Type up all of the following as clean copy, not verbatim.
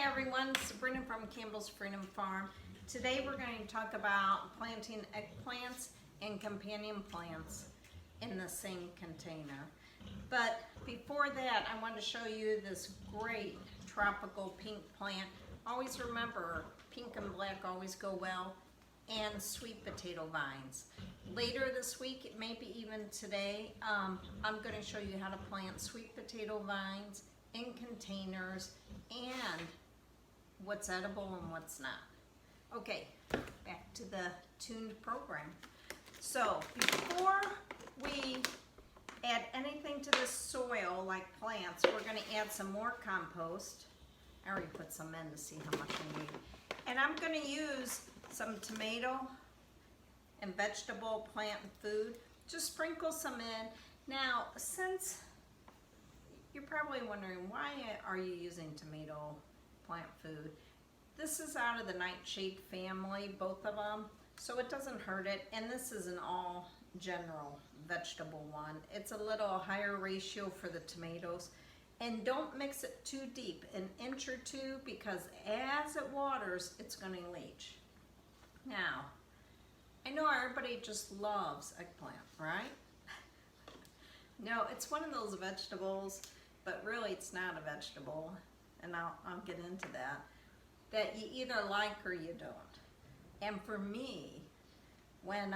everyone, Sabrina from Campbell's Freedom Farm. Today we're going to talk about planting eggplants and companion plants in the same container. But before that, I want to show you this great tropical pink plant. Always remember, pink and black always go well, and sweet potato vines. Later this week, maybe even today, I'm going to show you how to plant sweet potato vines in containers and what's edible and what's not. Okay, back to the tuned program. So before we add anything to this soil like plants, we're going to add some more compost. I already put some in to see how much we need. And I'm going to use some tomato and vegetable plant food. Just sprinkle some in. Now, since you're probably wondering, why are you using tomato plant food? This is out of the nightshade family, both of them, so it doesn't hurt it. And this is an all general vegetable one. It's a little higher ratio for the tomatoes. And don't mix it too deep, an inch or two, because as it waters, it's going to leach. Now, I know everybody just loves eggplant, right? No, it's one of those vegetables, but really it's not a vegetable, and I'll get into that you either like or you don't. And for me, when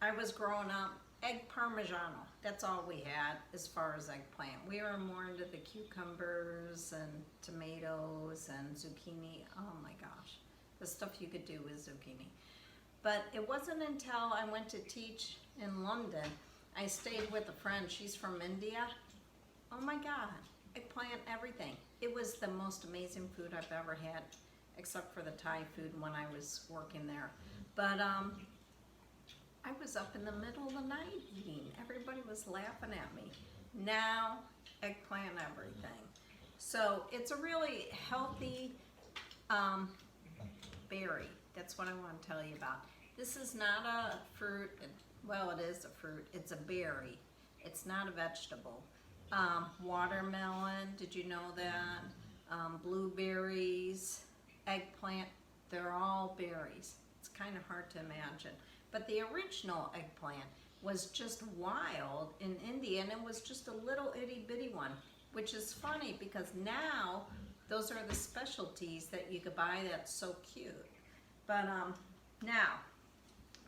I was growing up, egg parmigiano, that's all we had as far as eggplant. We were more into the cucumbers and tomatoes and zucchini. Oh my gosh, the stuff you could do with zucchini. But it wasn't until I went to teach in London, I stayed with a friend, she's from India. Oh my God, eggplant, everything. It was the most amazing food I've ever had, except for the Thai food when I was working there. But I was up in the middle of the night eating. Everybody was laughing at me. Now, eggplant everything. So it's a really healthy berry. That's what I want to tell you about. This is not a fruit. Well, it is a fruit. It's a berry. It's not a vegetable. Watermelon, did you know that? Blueberries, eggplant, they're all berries. It's kind of hard to imagine. But the original eggplant was just wild in India, and it was just a little itty bitty one, which is funny because now those are the specialties that you could buy that's so cute. But now,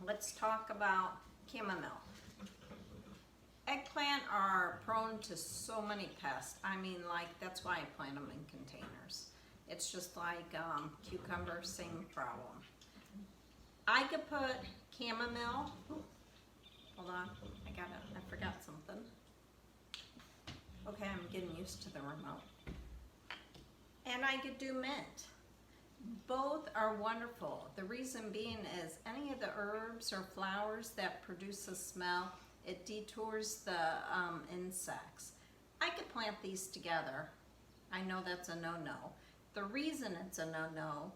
let's talk about chamomile. Eggplant are prone to so many pests. I mean, like, that's why I plant them in containers. It's just like cucumber, same problem. I could put chamomile. Hold on, I forgot something. Okay, I'm getting used to the remote. And I could do mint. Both are wonderful. The reason being is any of the herbs or flowers that produce a smell, it detours the insects. I could plant these together. I know that's a no-no. The reason it's a no-no,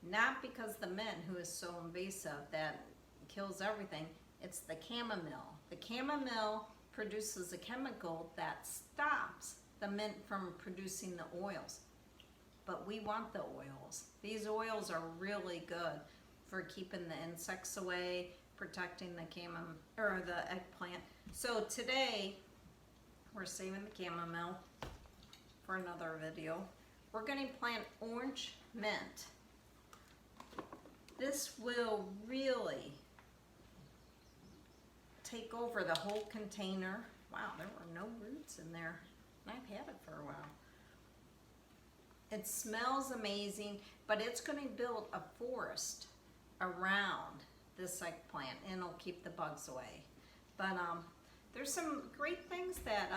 not because the mint, who is so invasive that kills everything, it's the chamomile. The chamomile produces a chemical that stops the mint from producing the oils. But we want the oils. These oils are really good for keeping the insects away, protecting the eggplant. So today, we're saving the chamomile for another video. We're going to plant orange mint. This will really take over the whole container. Wow, there were no roots in there. I've had it for a while. It smells amazing, but it's going to build a forest around this eggplant, and it'll keep the bugs away. But there's some great things that,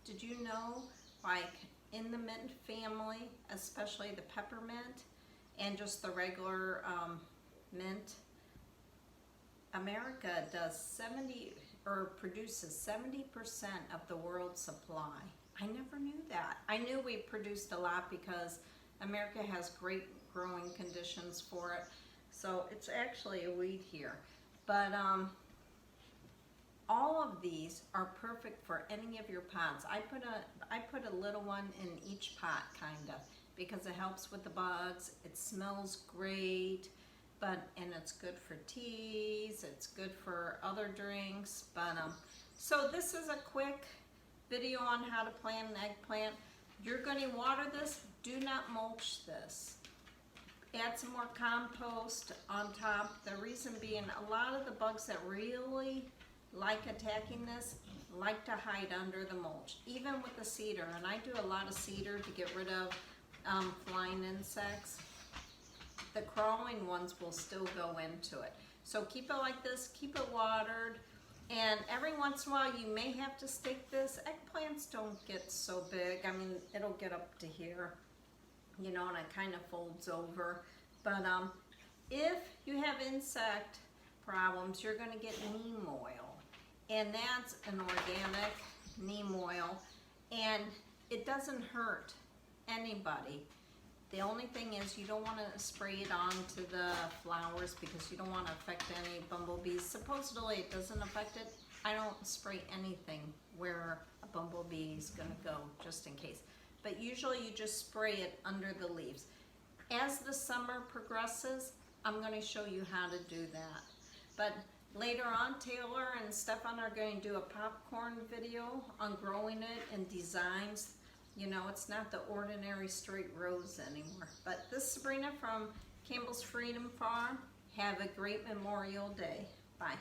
did you know, like in the mint family, especially the peppermint and just the regular mint, America does produces 70% of the world's supply. I never knew that. I knew we produced a lot because America has great growing conditions for it. So it's actually a weed here. But all of these are perfect for any of your pots. I put I put a little one in each pot, kind of, because it helps with the bugs. It smells great, and it's good for teas, it's good for other drinks. So this is a quick video on how to plant an eggplant. You're going to water this. Do not mulch this. Add some more compost on top. The reason being, a lot of the bugs that really like attacking this like to hide under the mulch, even with the cedar. And I do a lot of cedar to get rid of flying insects. The crawling ones will still go into it. So keep it like this, keep it watered, and every once in a while you may have to stake this. Eggplants don't get so big. I mean, it'll get up to here, you know, and it kind of folds over. But if you have insect problems, you're going to get neem oil, and that's an organic neem oil, and it doesn't hurt anybody. The only thing is you don't want to spray it onto the flowers because you don't want to affect any bumblebees. Supposedly it doesn't affect it. I don't spray anything where a bumblebee is going to go, just in case. But usually you just spray it under the leaves. As the summer progresses, I'm going to show you how to do that. But later on, Taylor and Stefan are going to do a popcorn video on growing it and designs. You know, it's not the ordinary straight rows anymore. But this is Sabrina from Campbell's Freedom Farm. Have a great Memorial Day. Bye.